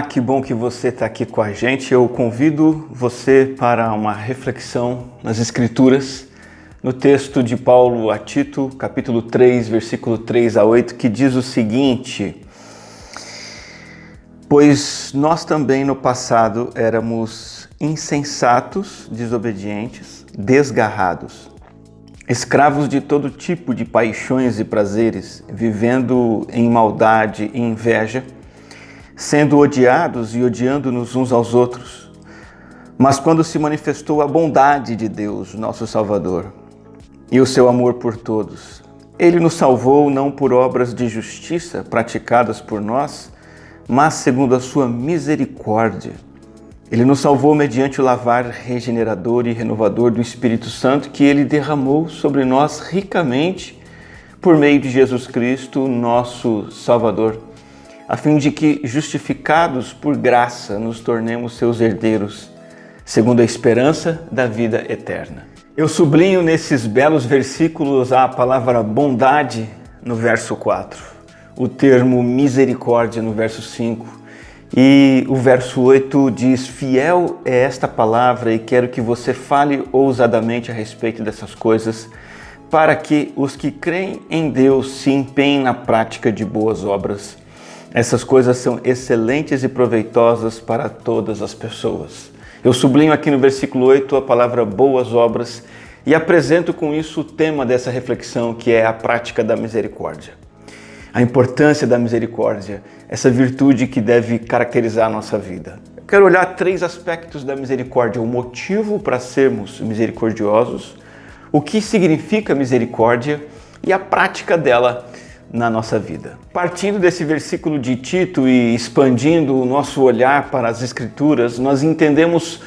Que bom que você está aqui com a gente. Eu convido você para uma reflexão nas Escrituras, no texto de Paulo a Tito, capítulo 3, versículo 3 a 8, que diz o seguinte: Pois nós também no passado éramos insensatos, desobedientes, desgarrados, escravos de todo tipo de paixões e prazeres, vivendo em maldade e inveja, sendo odiados e odiando-nos uns aos outros. Mas quando se manifestou a bondade de Deus, nosso Salvador, e o seu amor por todos, Ele nos salvou não por obras de justiça praticadas por nós, mas segundo a sua misericórdia. Ele nos salvou mediante o lavar regenerador e renovador do Espírito Santo que Ele derramou sobre nós ricamente por meio de Jesus Cristo, nosso Salvador, a fim de que, justificados por graça, nos tornemos seus herdeiros, segundo a esperança da vida eterna. Eu sublinho nesses belos versículos a palavra bondade no verso 4, o termo misericórdia no verso 5, e o verso 8 diz: fiel é esta palavra e quero que você fale ousadamente a respeito dessas coisas, para que os que creem em Deus se empenhem na prática de boas obras. Essas coisas são excelentes e proveitosas para todas as pessoas. Eu sublinho aqui no versículo 8 a palavra boas obras e apresento com isso o tema dessa reflexão, que é a prática da misericórdia. A importância da misericórdia, essa virtude que deve caracterizar a nossa vida. Eu quero olhar 3 aspectos da misericórdia: o motivo para sermos misericordiosos, o que significa misericórdia e a prática dela na nossa vida. Partindo desse versículo de Tito e expandindo o nosso olhar para as Escrituras, nós entendemos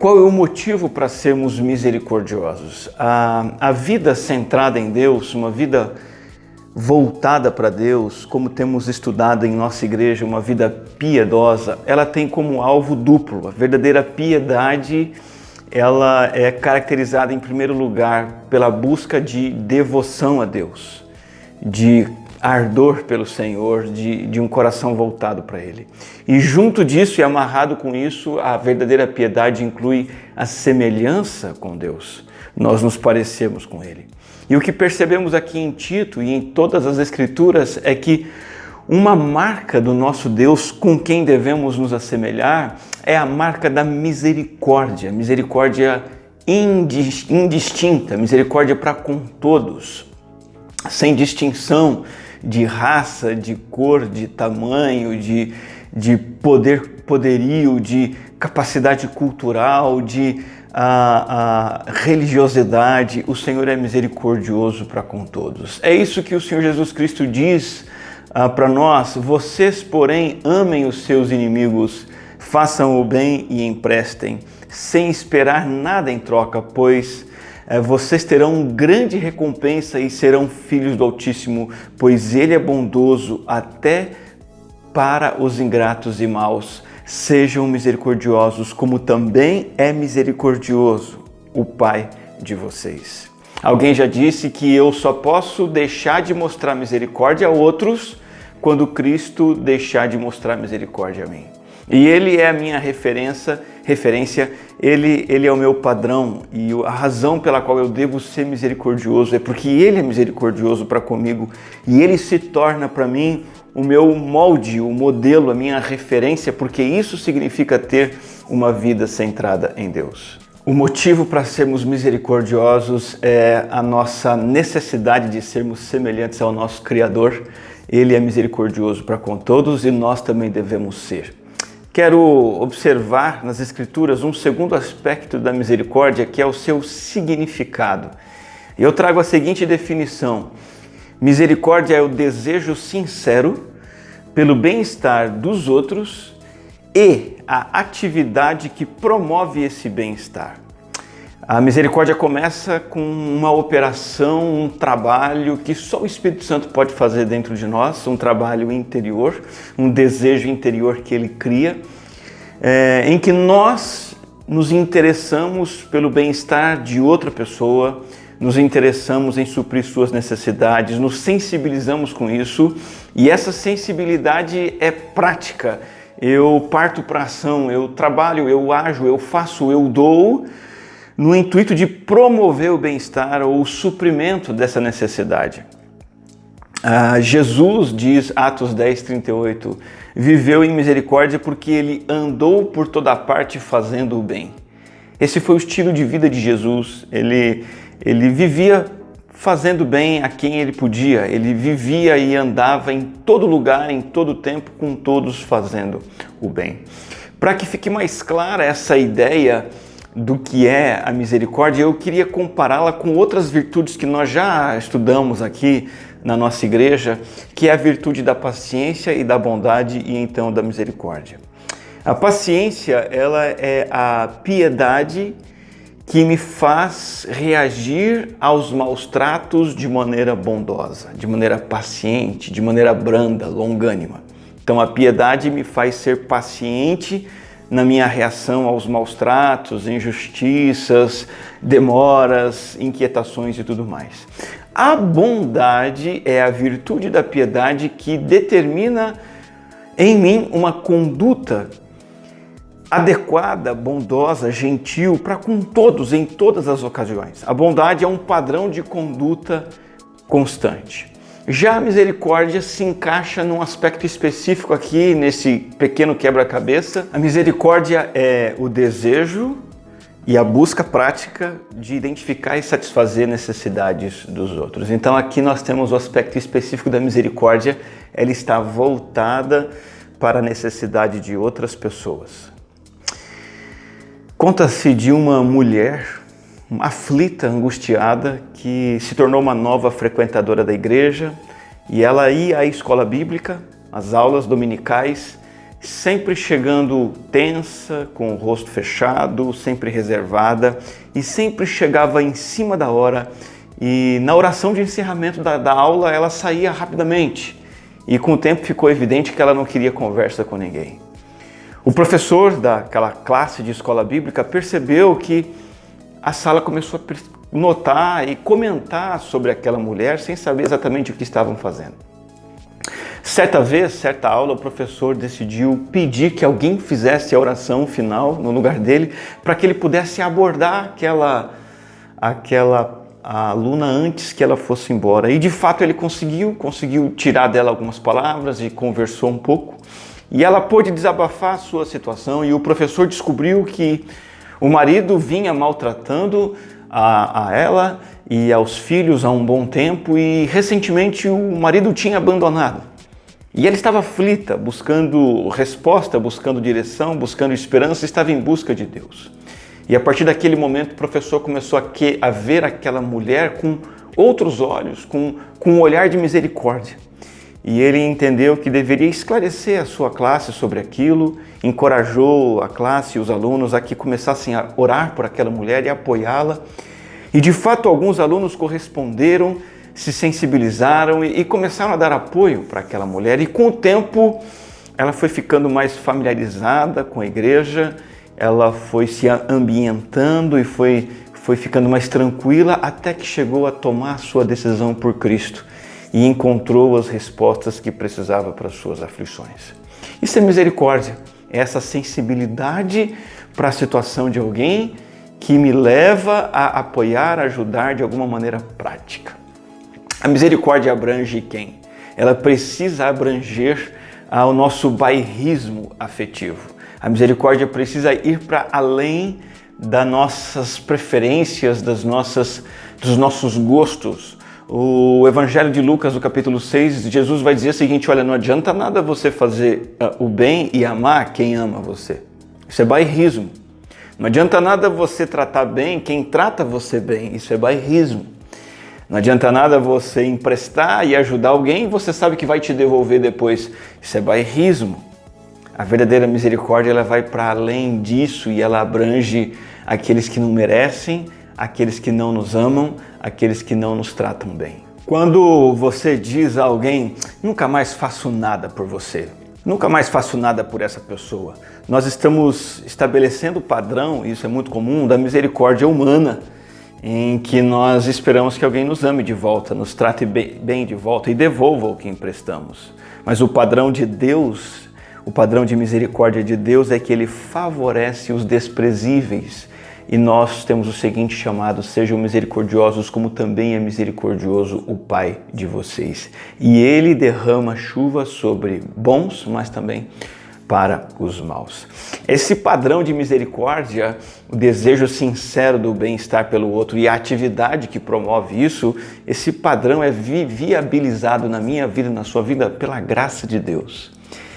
qual é o motivo para sermos misericordiosos. A vida centrada em Deus, uma vida voltada para Deus, como temos estudado em nossa igreja, uma vida piedosa, ela tem como alvo duplo. A verdadeira piedade, ela é caracterizada em primeiro lugar pela busca de devoção a Deus, de ardor pelo Senhor, de um coração voltado para Ele. E junto disso e amarrado com isso, a verdadeira piedade inclui a semelhança com Deus. Nós nos parecemos com Ele. E o que percebemos aqui em Tito e em todas as Escrituras é que uma marca do nosso Deus com quem devemos nos assemelhar é a marca da misericórdia. Misericórdia indistinta, misericórdia para com todos, sem distinção de raça, de cor, de tamanho, de poderio, de capacidade cultural, de religiosidade. O Senhor é misericordioso para com todos. É isso que o Senhor Jesus Cristo diz para nós: vocês, porém, amem os seus inimigos, façam o bem e emprestem, sem esperar nada em troca, pois vocês terão grande recompensa e serão filhos do Altíssimo, pois Ele é bondoso até para os ingratos e maus. Sejam misericordiosos, como também é misericordioso o Pai de vocês. Alguém já disse que eu só posso deixar de mostrar misericórdia a outros quando Cristo deixar de mostrar misericórdia a mim. E Ele é a minha referência, Ele é o meu padrão, e a razão pela qual eu devo ser misericordioso é porque Ele é misericordioso para comigo e Ele se torna para mim o meu molde, o modelo, a minha referência, porque isso significa ter uma vida centrada em Deus. O motivo para sermos misericordiosos é a nossa necessidade de sermos semelhantes ao nosso Criador. Ele é misericordioso para com todos e nós também devemos ser. Quero observar nas Escrituras um segundo aspecto da misericórdia, que é o seu significado. Eu trago a seguinte definição: misericórdia é o desejo sincero pelo bem-estar dos outros e a atividade que promove esse bem-estar. A misericórdia começa com uma operação, um trabalho que só o Espírito Santo pode fazer dentro de nós, um trabalho interior, um desejo interior que Ele cria, em que nós nos interessamos pelo bem-estar de outra pessoa, nos interessamos em suprir suas necessidades, nos sensibilizamos com isso, e essa sensibilidade é prática, eu parto para ação, eu trabalho, eu ajo, eu faço, eu dou, no intuito de promover o bem-estar ou o suprimento dessa necessidade. Jesus, diz Atos 10:38, viveu em misericórdia porque ele andou por toda parte fazendo o bem. Esse foi o estilo de vida de Jesus. Ele vivia fazendo bem a quem ele podia. Ele vivia e andava em todo lugar, em todo tempo, com todos fazendo o bem. Para que fique mais clara essa ideia do que é a misericórdia, eu queria compará-la com outras virtudes que nós já estudamos aqui na nossa igreja, que é a virtude da paciência e da bondade e então da misericórdia. A paciência, ela é a piedade que me faz reagir aos maus tratos de maneira bondosa, de maneira paciente, de maneira branda, longânima. Então a piedade me faz ser paciente na minha reação aos maus tratos, injustiças, demoras, inquietações e tudo mais. A bondade é a virtude da piedade que determina em mim uma conduta adequada, bondosa, gentil para com todos, em todas as ocasiões. A bondade é um padrão de conduta constante. Já a misericórdia se encaixa num aspecto específico aqui, nesse pequeno quebra-cabeça. A misericórdia é o desejo e a busca prática de identificar e satisfazer necessidades dos outros. Então aqui nós temos o aspecto específico da misericórdia, ela está voltada para a necessidade de outras pessoas. Conta-se de uma mulher aflita, angustiada, que se tornou uma nova frequentadora da igreja e ela ia à escola bíblica, às aulas dominicais, sempre chegando tensa, com o rosto fechado, sempre reservada e sempre chegava em cima da hora e na oração de encerramento da aula ela saía rapidamente e com o tempo ficou evidente que ela não queria conversa com ninguém. O professor daquela classe de escola bíblica percebeu que a sala começou a notar e comentar sobre aquela mulher sem saber exatamente o que estavam fazendo. Certa aula, o professor decidiu pedir que alguém fizesse a oração final no lugar dele para que ele pudesse abordar aquela aluna antes que ela fosse embora. E de fato ele conseguiu tirar dela algumas palavras e conversou um pouco. E ela pôde desabafar a sua situação e o professor descobriu que o marido vinha maltratando a ela e aos filhos há um bom tempo e recentemente o marido tinha abandonado. E ela estava aflita, buscando resposta, buscando direção, buscando esperança, estava em busca de Deus. E a partir daquele momento o professor começou a ver aquela mulher com outros olhos, com um olhar de misericórdia. E ele entendeu que deveria esclarecer a sua classe sobre aquilo, encorajou a classe e os alunos a que começassem a orar por aquela mulher e apoiá-la. E de fato alguns alunos corresponderam, se sensibilizaram e começaram a dar apoio para aquela mulher. E com o tempo ela foi ficando mais familiarizada com a igreja, ela foi se ambientando e foi ficando mais tranquila até que chegou a tomar a sua decisão por Cristo e encontrou as respostas que precisava para as suas aflições. Isso é misericórdia, é essa sensibilidade para a situação de alguém que me leva a apoiar, a ajudar de alguma maneira prática. A misericórdia abrange quem? Ela precisa abranger ao nosso bairrismo afetivo. A misericórdia precisa ir para além das nossas preferências, dos nossos gostos. O Evangelho de Lucas, no capítulo 6, Jesus vai dizer o seguinte: olha, não adianta nada você fazer o bem e amar quem ama você. Isso é bairrismo. Não adianta nada você tratar bem quem trata você bem. Isso é bairrismo. Não adianta nada você emprestar e ajudar alguém e você sabe que vai te devolver depois. Isso é bairrismo. A verdadeira misericórdia ela vai para além disso e ela abrange aqueles que não merecem, aqueles que não nos amam, aqueles que não nos tratam bem. Quando você diz a alguém, nunca mais faço nada por você, nunca mais faço nada por essa pessoa, nós estamos estabelecendo o padrão, isso é muito comum, da misericórdia humana, em que nós esperamos que alguém nos ame de volta, nos trate bem de volta e devolva o que emprestamos. Mas o padrão de Deus, O padrão de misericórdia de Deus é que Ele favorece os desprezíveis. E nós temos o seguinte chamado: sejam misericordiosos como também é misericordioso o Pai de vocês. E Ele derrama chuva sobre bons, mas também para os maus. Esse padrão de misericórdia, o desejo sincero do bem-estar pelo outro e a atividade que promove isso, esse padrão é viabilizado na minha vida e na sua vida pela graça de Deus.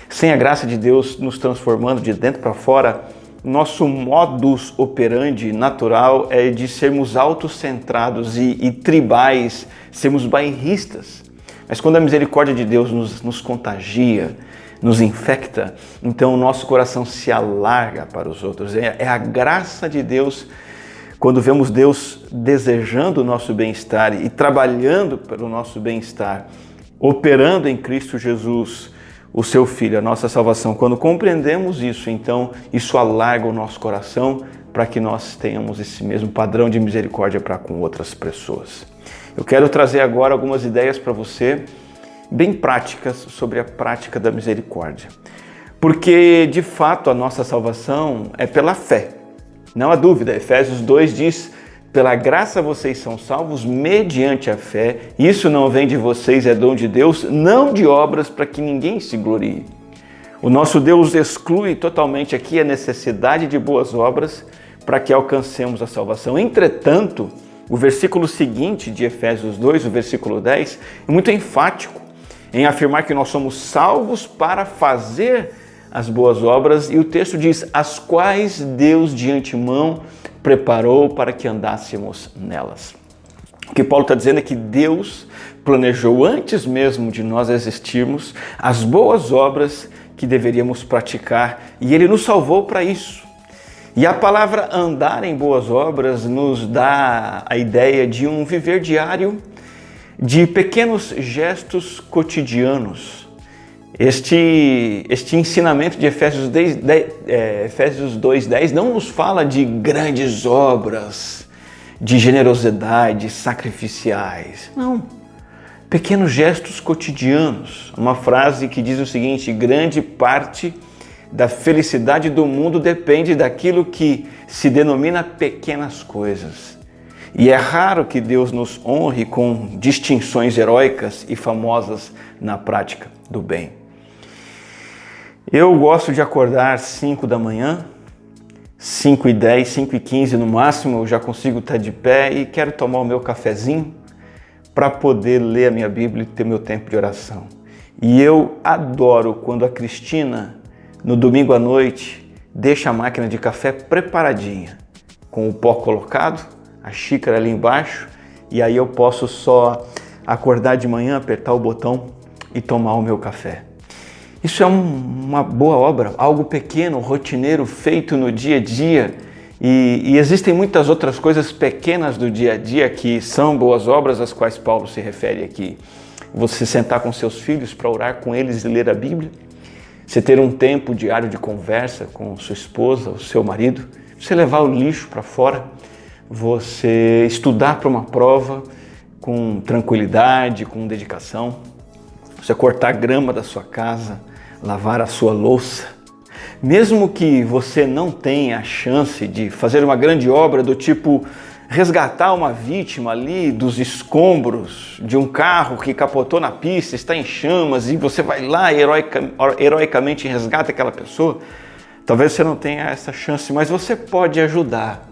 Sem a graça de Deus nos transformando de dentro para fora, nosso modus operandi natural é de sermos autocentrados e tribais, sermos bairristas. Mas quando a misericórdia de Deus nos contagia, nos infecta, então o nosso coração se alarga para os outros. É a graça de Deus, quando vemos Deus desejando o nosso bem-estar e trabalhando pelo nosso bem-estar, operando em Cristo Jesus, o seu Filho, a nossa salvação. Quando compreendemos isso, então isso alarga o nosso coração para que nós tenhamos esse mesmo padrão de misericórdia para com outras pessoas. Eu quero trazer agora algumas ideias para você, bem práticas, sobre a prática da misericórdia. Porque, de fato, a nossa salvação é pela fé. Não há dúvida, Efésios 2 diz: pela graça vocês são salvos mediante a fé. Isso não vem de vocês, é dom de Deus, não de obras para que ninguém se glorie. O nosso Deus exclui totalmente aqui a necessidade de boas obras para que alcancemos a salvação. Entretanto, o versículo seguinte de Efésios 2, o versículo 10, é muito enfático em afirmar que nós somos salvos para fazer as boas obras, e o texto diz: as quais Deus de antemão preparou para que andássemos nelas. O que Paulo está dizendo é que Deus planejou antes mesmo de nós existirmos as boas obras que deveríamos praticar, e Ele nos salvou para isso. E a palavra andar em boas obras nos dá a ideia de um viver diário, de pequenos gestos cotidianos. Este ensinamento de Efésios 2:10 não nos fala de grandes obras, de generosidade, sacrificiais. Não. Pequenos gestos cotidianos. Uma frase que diz o seguinte: grande parte da felicidade do mundo depende daquilo que se denomina pequenas coisas. E é raro que Deus nos honre com distinções heróicas e famosas na prática do bem. Eu gosto de acordar 5 da manhã, 5:10, 5:15 no máximo, eu já consigo estar de pé e quero tomar o meu cafezinho para poder ler a minha Bíblia e ter meu tempo de oração. E eu adoro quando a Cristina, no domingo à noite, deixa a máquina de café preparadinha, com o pó colocado, a xícara ali embaixo, e aí eu posso só acordar de manhã, apertar o botão e tomar o meu café. Isso é uma boa obra, algo pequeno, rotineiro, feito no dia a dia. E existem muitas outras coisas pequenas do dia a dia que são boas obras, às quais Paulo se refere aqui. Você sentar com seus filhos para orar com eles e ler a Bíblia. Você ter um tempo diário de conversa com sua esposa, o seu marido. Você levar o lixo para fora. Você estudar para uma prova com tranquilidade, com dedicação. Você cortar a grama da sua casa, lavar a sua louça. Mesmo que você não tenha a chance de fazer uma grande obra do tipo resgatar uma vítima ali dos escombros de um carro que capotou na pista, está em chamas, e você vai lá e heroicamente resgata aquela pessoa, talvez você não tenha essa chance, mas você pode ajudar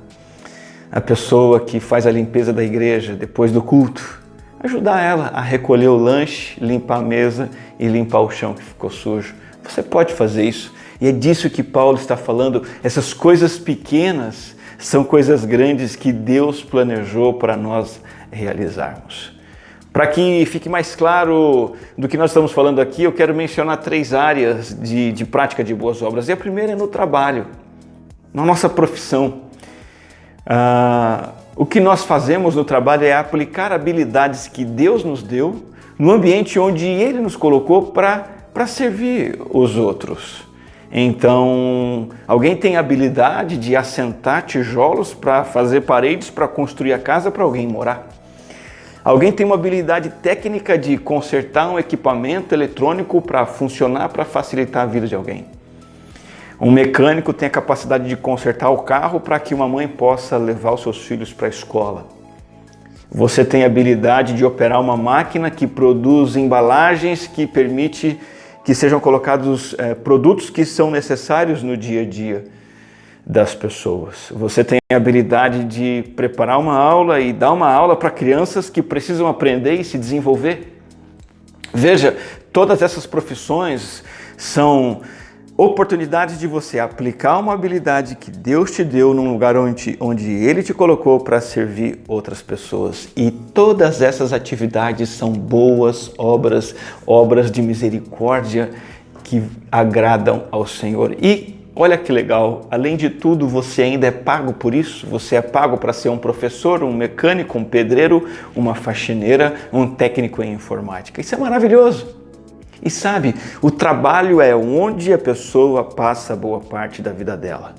a pessoa que faz a limpeza da igreja depois do culto, ajudar ela a recolher o lanche, limpar a mesa e limpar o chão que ficou sujo. Você pode fazer isso. E é disso que Paulo está falando. Essas coisas pequenas são coisas grandes que Deus planejou para nós realizarmos. Para que fique mais claro do que nós estamos falando aqui, eu quero mencionar 3 áreas de prática de boas obras. E a primeira é no trabalho, na nossa profissão. O que nós fazemos no trabalho é aplicar habilidades que Deus nos deu no ambiente onde Ele nos colocou para servir os outros. Então, alguém tem a habilidade de assentar tijolos para fazer paredes, para construir a casa para alguém morar. Alguém tem uma habilidade técnica de consertar um equipamento eletrônico para funcionar, para facilitar a vida de alguém. Um mecânico tem a capacidade de consertar o carro para que uma mãe possa levar os seus filhos para a escola. Você tem a habilidade de operar uma máquina que produz embalagens que permite que sejam colocados produtos que são necessários no dia a dia das pessoas. Você tem a habilidade de preparar uma aula e dar uma aula para crianças que precisam aprender e se desenvolver. Veja, todas essas profissões são oportunidades de você aplicar uma habilidade que Deus te deu num lugar onde Ele te colocou para servir outras pessoas. E todas essas atividades são boas obras, obras de misericórdia que agradam ao Senhor. E olha que legal, além de tudo, você ainda é pago por isso. Você é pago para ser um professor, um mecânico, um pedreiro, uma faxineira, um técnico em informática. Isso é maravilhoso. E sabe, o trabalho é onde a pessoa passa boa parte da vida dela.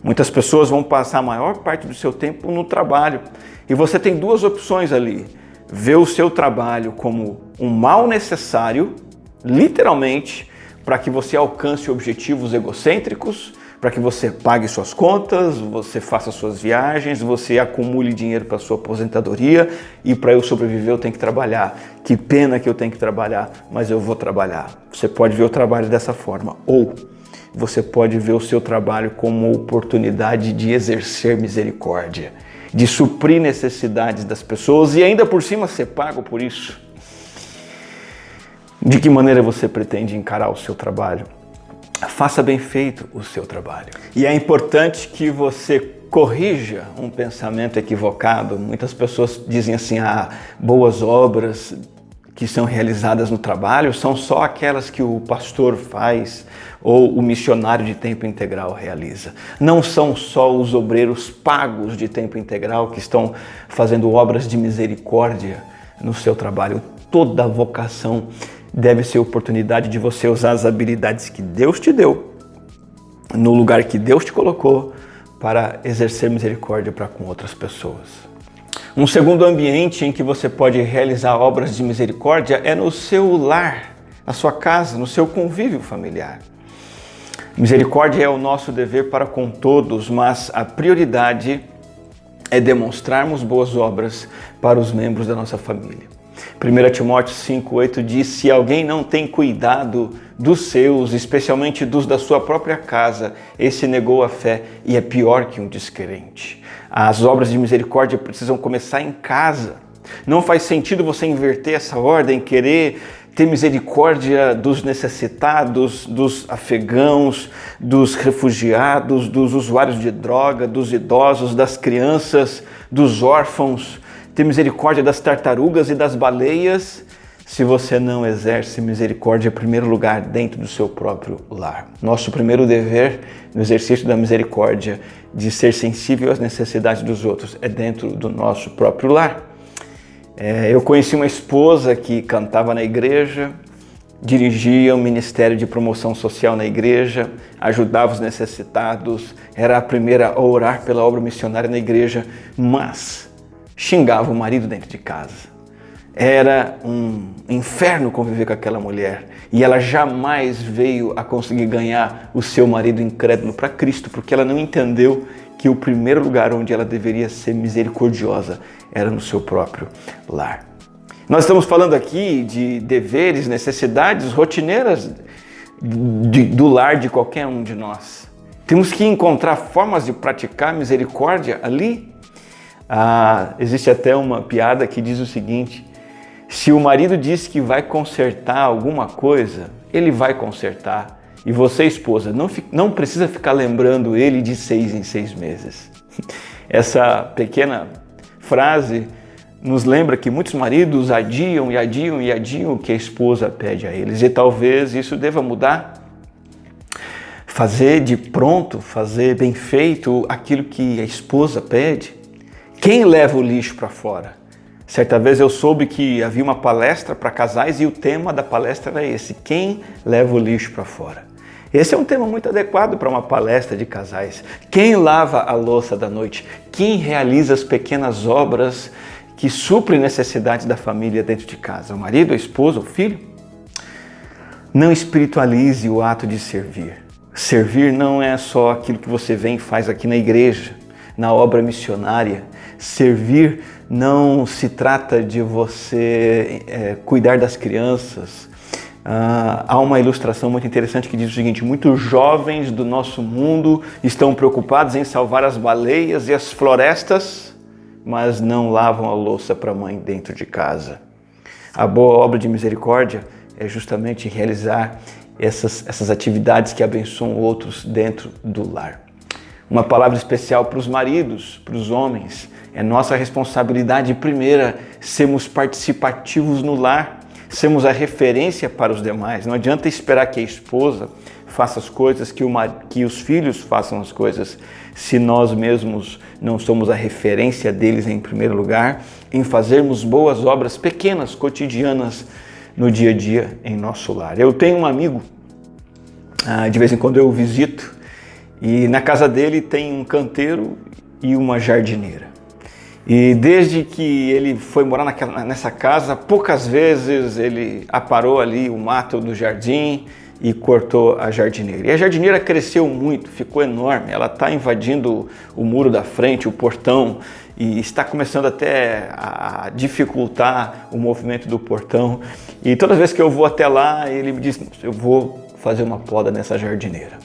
Muitas pessoas vão passar a maior parte do seu tempo no trabalho. E você tem duas opções ali. Ver o seu trabalho como um mal necessário, literalmente, para que você alcance objetivos egocêntricos, para que você pague suas contas, você faça suas viagens, você acumule dinheiro para sua aposentadoria e para eu sobreviver eu tenho que trabalhar. Que pena que eu tenho que trabalhar, mas eu vou trabalhar. Você pode ver o trabalho dessa forma. Ou você pode ver o seu trabalho como uma oportunidade de exercer misericórdia, de suprir necessidades das pessoas e ainda por cima ser pago por isso. De que maneira você pretende encarar o seu trabalho? Faça bem feito o seu trabalho. E é importante que você corrija um pensamento equivocado. Muitas pessoas dizem assim, boas obras que são realizadas no trabalho são só aquelas que o pastor faz ou o missionário de tempo integral realiza. Não são só os obreiros pagos de tempo integral que estão fazendo obras de misericórdia no seu trabalho. Toda vocação deve ser oportunidade de você usar as habilidades que Deus te deu, no lugar que Deus te colocou, para exercer misericórdia para com outras pessoas. Um segundo ambiente em que você pode realizar obras de misericórdia é no seu lar, na sua casa, no seu convívio familiar. Misericórdia é o nosso dever para com todos, mas a prioridade é demonstrarmos boas obras para os membros da nossa família. 1 Timóteo 5,8 diz, se alguém não tem cuidado dos seus, especialmente dos da sua própria casa, esse negou a fé e é pior que um descrente. As obras de misericórdia precisam começar em casa. Não faz sentido você inverter essa ordem, querer ter misericórdia dos necessitados, dos afegãos, dos refugiados, dos usuários de droga, dos idosos, das crianças, dos órfãos, ter misericórdia das tartarugas e das baleias, se você não exerce misericórdia em primeiro lugar dentro do seu próprio lar. Nosso primeiro dever no exercício da misericórdia, de ser sensível às necessidades dos outros, é dentro do nosso próprio lar. Eu conheci uma esposa que cantava na igreja, dirigia o ministério de promoção social na igreja, ajudava os necessitados, era a primeira a orar pela obra missionária na igreja, mas xingava o marido dentro de casa. Era um inferno conviver com aquela mulher. E ela jamais veio a conseguir ganhar o seu marido incrédulo para Cristo, porque ela não entendeu que o primeiro lugar onde ela deveria ser misericordiosa era no seu próprio lar. Nós estamos falando aqui de deveres, necessidades rotineiras do lar de qualquer um de nós. Temos que encontrar formas de praticar misericórdia ali. Existe até uma piada que diz o seguinte, se o marido diz que vai consertar alguma coisa, ele vai consertar. E você, esposa, não precisa ficar lembrando ele de 6 em 6 meses. Essa pequena frase nos lembra que muitos maridos adiam o que a esposa pede a eles. E talvez isso deva mudar. Fazer de pronto, fazer bem feito aquilo que a esposa pede. Quem leva o lixo para fora? Certa vez eu soube que havia uma palestra para casais e o tema da palestra era esse, quem leva o lixo para fora? Esse é um tema muito adequado para uma palestra de casais. Quem lava a louça da noite? Quem realiza as pequenas obras que suprem necessidades da família dentro de casa, o marido, a esposa, o filho. Não espiritualize o ato de servir. Servir não é só aquilo que você vem e faz aqui na igreja, na obra missionária. Servir não se trata de você cuidar das crianças. Há uma ilustração muito interessante que diz o seguinte: muitos jovens do nosso mundo estão preocupados em salvar as baleias e as florestas, mas não lavam a louça para a mãe dentro de casa. A boa obra de misericórdia é justamente realizar essas atividades que abençoam outros dentro do lar. Uma palavra especial para os maridos, para os homens. É nossa responsabilidade primeira sermos participativos no lar, sermos a referência para os demais. Não adianta esperar que a esposa faça as coisas, que os filhos façam as coisas, se nós mesmos não somos a referência deles em primeiro lugar, em fazermos boas obras pequenas, cotidianas, no dia a dia em nosso lar. Eu tenho um amigo, de vez em quando eu o visito, e na casa dele tem um canteiro e uma jardineira. E desde que ele foi morar nessa casa, poucas vezes ele aparou ali o mato do jardim e cortou a jardineira. E a jardineira cresceu muito, ficou enorme, ela está invadindo o muro da frente, o portão, e está começando até a dificultar o movimento do portão. E toda vez que eu vou até lá, ele me diz: eu vou fazer uma poda nessa jardineira.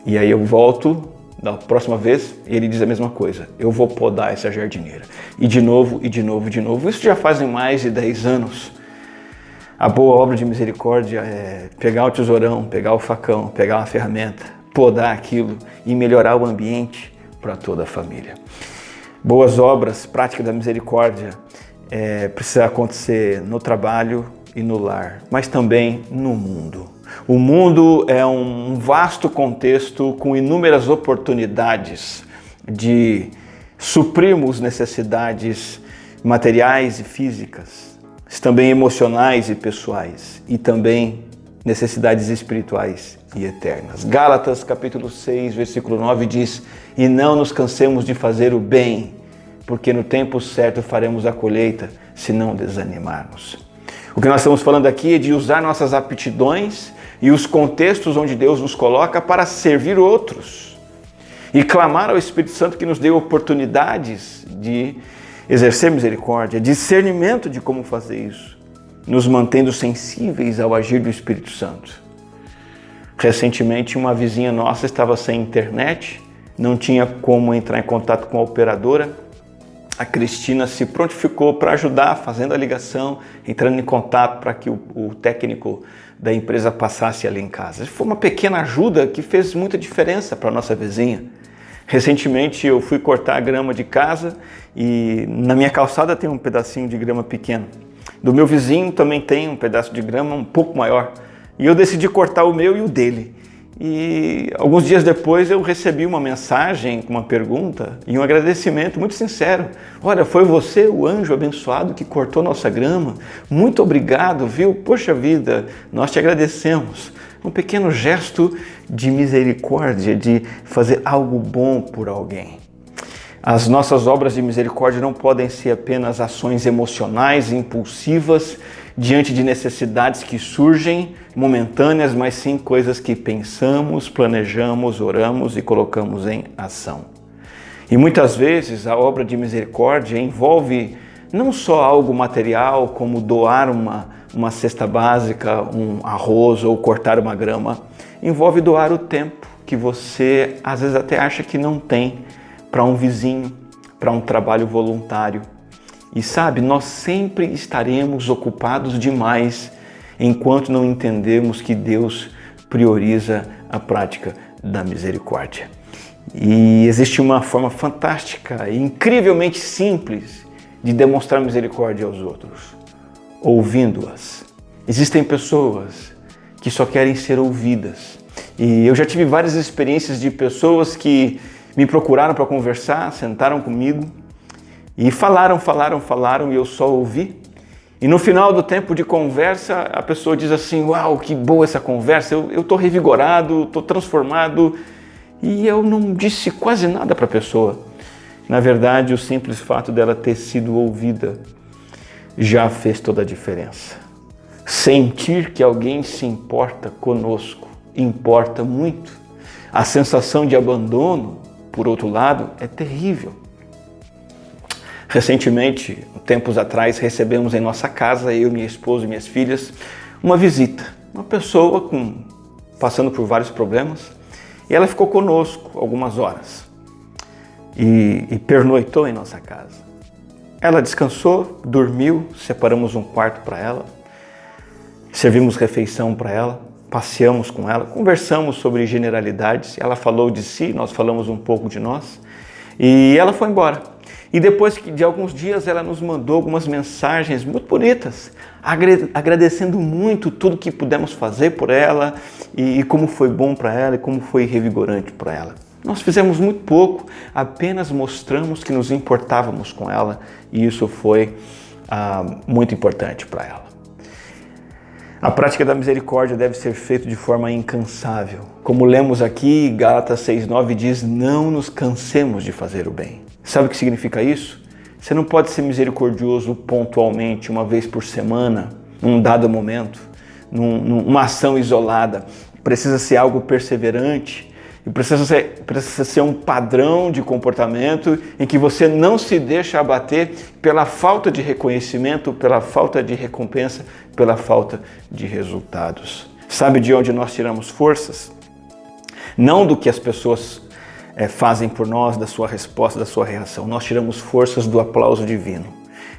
E aí eu volto da próxima vez e ele diz a mesma coisa: eu vou podar essa jardineira. E de novo, e de novo, e de novo. Isso já fazem mais de 10 anos. A boa obra de misericórdia é pegar o tesourão, pegar o facão, pegar uma ferramenta, podar aquilo e melhorar o ambiente para toda a família. Boas obras, prática da misericórdia, precisa acontecer no trabalho e no lar, mas também no mundo. O mundo é um vasto contexto com inúmeras oportunidades de suprirmos necessidades materiais e físicas, também emocionais e pessoais, e também necessidades espirituais e eternas. Gálatas capítulo 6, versículo 9 diz: e não nos cansemos de fazer o bem, porque no tempo certo faremos a colheita, se não desanimarmos. O que nós estamos falando aqui é de usar nossas aptidões e os contextos onde Deus nos coloca para servir outros e clamar ao Espírito Santo que nos dê oportunidades de exercer misericórdia, discernimento de como fazer isso, nos mantendo sensíveis ao agir do Espírito Santo. Recentemente, uma vizinha nossa estava sem internet, não tinha como entrar em contato com a operadora. A Cristina se prontificou para ajudar, fazendo a ligação, entrando em contato para que o técnico da empresa passasse ali em casa. Foi uma pequena ajuda que fez muita diferença para a nossa vizinha. Recentemente eu fui cortar a grama de casa e na minha calçada tem um pedacinho de grama pequeno. Do meu vizinho também tem um pedaço de grama um pouco maior. E eu decidi cortar o meu e o dele. E alguns dias depois eu recebi uma mensagem com uma pergunta e um agradecimento muito sincero. Olha, foi você, o anjo abençoado, que cortou nossa grama? Muito obrigado, viu? Poxa vida, nós te agradecemos. Um pequeno gesto de misericórdia, de fazer algo bom por alguém. As nossas obras de misericórdia não podem ser apenas ações emocionais e impulsivas diante de necessidades que surgem momentâneas, mas sim coisas que pensamos, planejamos, oramos e colocamos em ação. E muitas vezes a obra de misericórdia envolve não só algo material, como doar uma cesta básica, um arroz ou cortar uma grama. Envolve doar o tempo que você às vezes até acha que não tem para um vizinho, para um trabalho voluntário. E sabe, nós sempre estaremos ocupados demais enquanto não entendemos que Deus prioriza a prática da misericórdia. E existe uma forma fantástica e incrivelmente simples de demonstrar misericórdia aos outros, ouvindo-as. Existem pessoas que só querem ser ouvidas. E eu já tive várias experiências de pessoas que me procuraram para conversar, sentaram comigo e falaram e eu só ouvi. E no final do tempo de conversa, a pessoa diz assim: uau, que boa essa conversa, eu estou revigorado, estou transformado. E eu não disse quase nada para a pessoa. Na verdade, o simples fato dela ter sido ouvida já fez toda a diferença. Sentir que alguém se importa conosco importa muito. A sensação de abandono, por outro lado, é terrível. Recentemente, tempos atrás, recebemos em nossa casa, eu, minha esposa e minhas filhas, uma visita. Uma pessoa passando por vários problemas, e ela ficou conosco algumas horas e pernoitou em nossa casa. Ela descansou, dormiu, separamos um quarto para ela, servimos refeição para ela, passeamos com ela, conversamos sobre generalidades, ela falou de si, nós falamos um pouco de nós, e ela foi embora. E depois de alguns dias ela nos mandou algumas mensagens muito bonitas, agradecendo muito tudo que pudemos fazer por ela e como foi bom para ela e como foi revigorante para ela. Nós fizemos muito pouco, apenas mostramos que nos importávamos com ela e isso foi muito importante para ela. A prática da misericórdia deve ser feita de forma incansável. Como lemos aqui, Gálatas 6:9 diz, não nos cansemos de fazer o bem. Sabe o que significa isso? Você não pode ser misericordioso pontualmente, uma vez por semana, num dado momento, numa ação isolada. Precisa ser algo perseverante e precisa ser um padrão de comportamento em que você não se deixa abater pela falta de reconhecimento, pela falta de recompensa, pela falta de resultados. Sabe de onde nós tiramos forças? Não do que as pessoas fazem por nós, da sua resposta, da sua reação. Nós tiramos forças do aplauso divino.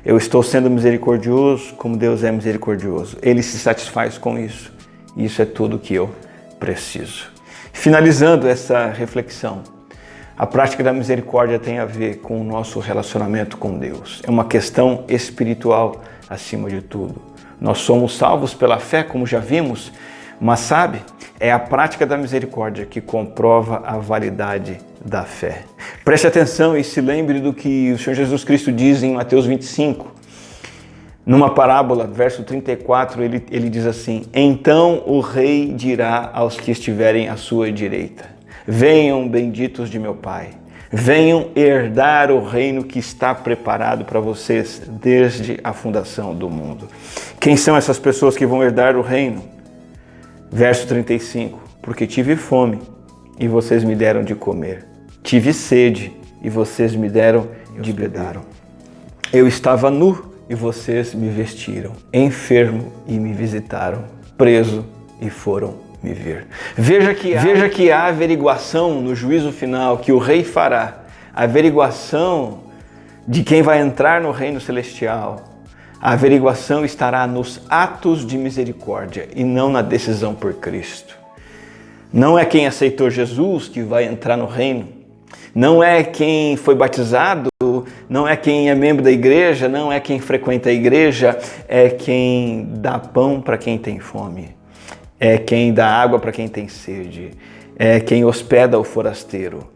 Eu estou sendo misericordioso como Deus é misericordioso. Ele se satisfaz com isso. E isso é tudo que eu preciso. Finalizando essa reflexão, a prática da misericórdia tem a ver com o nosso relacionamento com Deus. É uma questão espiritual acima de tudo. Nós somos salvos pela fé, como já vimos, mas sabe, é a prática da misericórdia que comprova a validade da fé. Preste atenção e se lembre do que o Senhor Jesus Cristo diz em Mateus 25. Numa parábola, verso 34, ele diz assim, então o rei dirá aos que estiverem à sua direita, venham benditos de meu Pai, venham herdar o reino que está preparado para vocês desde a fundação do mundo. Quem são essas pessoas que vão herdar o reino? Verso 35, porque tive fome e vocês me deram de comer, tive sede e vocês me deram de beber. Eu estava nu e vocês me vestiram, enfermo e me visitaram, preso e foram me ver. Veja que há averiguação no juízo final que o rei fará, a averiguação de quem vai entrar no reino celestial. A averiguação estará nos atos de misericórdia e não na decisão por Cristo. Não é quem aceitou Jesus que vai entrar no reino. Não é quem foi batizado, não é quem é membro da igreja, não é quem frequenta a igreja, é quem dá pão para quem tem fome. É quem dá água para quem tem sede. É quem hospeda o forasteiro.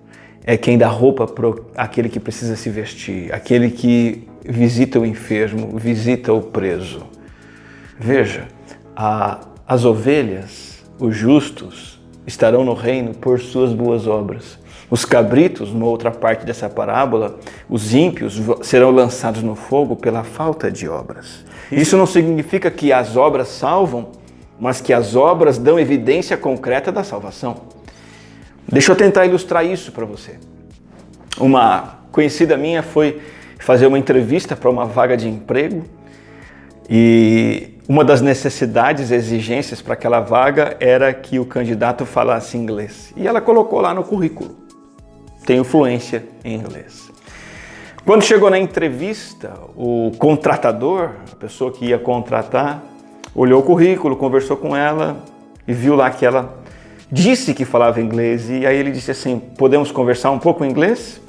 É quem dá roupa para aquele que precisa se vestir. Aquele que visita o enfermo, visita o preso. Veja, as ovelhas, os justos, estarão no reino por suas boas obras. Os cabritos, numa outra parte dessa parábola, os ímpios serão lançados no fogo pela falta de obras. Isso não significa que as obras salvam, mas que as obras dão evidência concreta da salvação. Deixa eu tentar ilustrar isso para você. Uma conhecida minha foi fazer uma entrevista para uma vaga de emprego e uma das necessidades, exigências para aquela vaga era que o candidato falasse inglês. E ela colocou lá no currículo, tenho fluência em inglês. Quando chegou na entrevista, o contratador, a pessoa que ia contratar, olhou o currículo, conversou com ela e viu lá que ela disse que falava inglês. E aí ele disse assim, podemos conversar um pouco em inglês?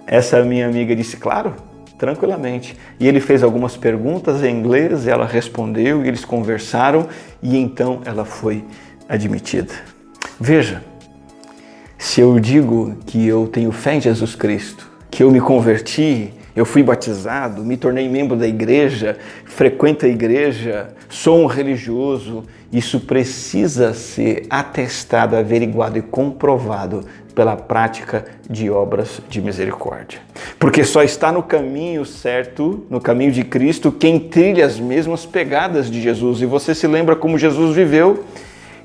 Essa minha amiga disse, claro, tranquilamente. E ele fez algumas perguntas em inglês, ela respondeu e eles conversaram e então ela foi admitida. Veja, se eu digo que eu tenho fé em Jesus Cristo, que eu me converti eu fui batizado, me tornei membro da igreja, frequento a igreja, sou um religioso. Isso precisa ser atestado, averiguado e comprovado pela prática de obras de misericórdia. Porque só está no caminho certo, no caminho de Cristo, quem trilha as mesmas pegadas de Jesus. E você se lembra como Jesus viveu?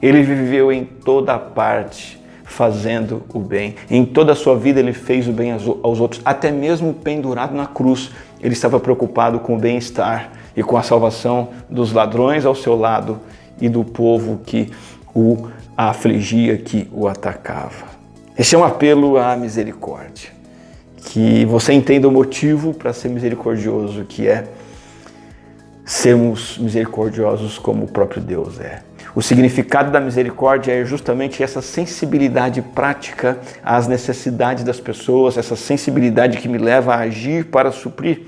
Ele viveu em toda parte, fazendo o bem. Em toda a sua vida ele fez o bem aos outros, até mesmo pendurado na cruz. Ele estava preocupado com o bem-estar e com a salvação dos ladrões ao seu lado e do povo que o afligia, que o atacava. Este é um apelo à misericórdia. Que você entenda o motivo para ser misericordioso, que é sermos misericordiosos como o próprio Deus é. O significado da misericórdia é justamente essa sensibilidade prática às necessidades das pessoas, essa sensibilidade que me leva a agir para suprir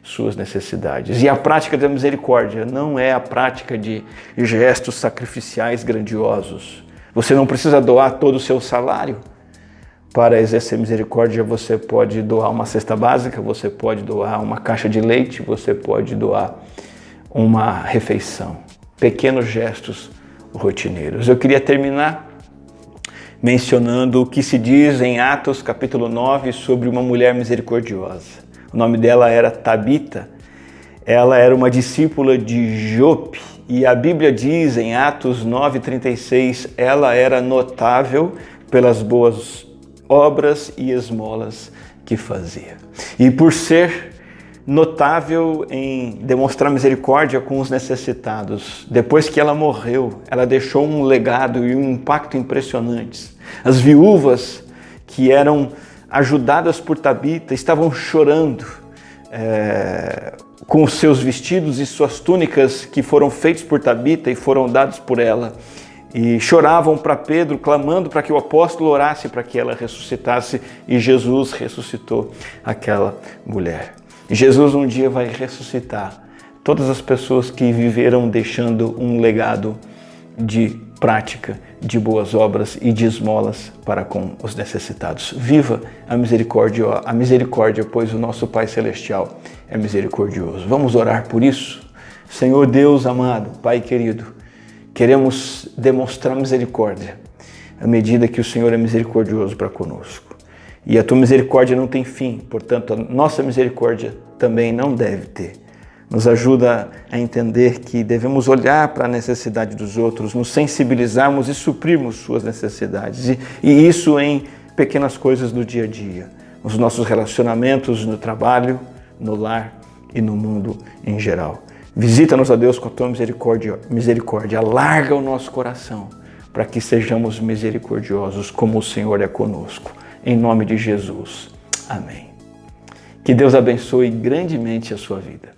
suas necessidades. E a prática da misericórdia não é a prática de gestos sacrificiais grandiosos. Você não precisa doar todo o seu salário para exercer misericórdia. Você pode doar uma cesta básica, você pode doar uma caixa de leite, você pode doar uma refeição. Pequenos gestos rotineiros. Eu queria terminar mencionando o que se diz em Atos capítulo 9 sobre uma mulher misericordiosa. O nome dela era Tabita. Ela era uma discípula de Jope e a Bíblia diz em Atos 9:36, ela era notável pelas boas obras e esmolas que fazia. E por ser notável em demonstrar misericórdia com os necessitados, depois que ela morreu, ela deixou um legado e um impacto impressionantes. As viúvas que eram ajudadas por Tabita estavam chorando com os seus vestidos e suas túnicas que foram feitos por Tabita e foram dados por ela. E choravam para Pedro, clamando para que o apóstolo orasse para que ela ressuscitasse, e Jesus ressuscitou aquela mulher. Jesus um dia vai ressuscitar todas as pessoas que viveram deixando um legado de prática, de boas obras e de esmolas para com os necessitados. Viva a misericórdia, pois o nosso Pai Celestial é misericordioso. Vamos orar por isso? Senhor Deus amado, Pai querido, queremos demonstrar misericórdia à medida que o Senhor é misericordioso para conosco. E a tua misericórdia não tem fim, portanto, a nossa misericórdia também não deve ter. Nos ajuda a entender que devemos olhar para a necessidade dos outros, nos sensibilizarmos e suprirmos suas necessidades. E isso em pequenas coisas do dia a dia, nos nossos relacionamentos, no trabalho, no lar e no mundo em geral. Visita-nos, ó Deus, com a tua misericórdia. Alarga o nosso coração para que sejamos misericordiosos como o Senhor é conosco. Em nome de Jesus. Amém. Que Deus abençoe grandemente a sua vida.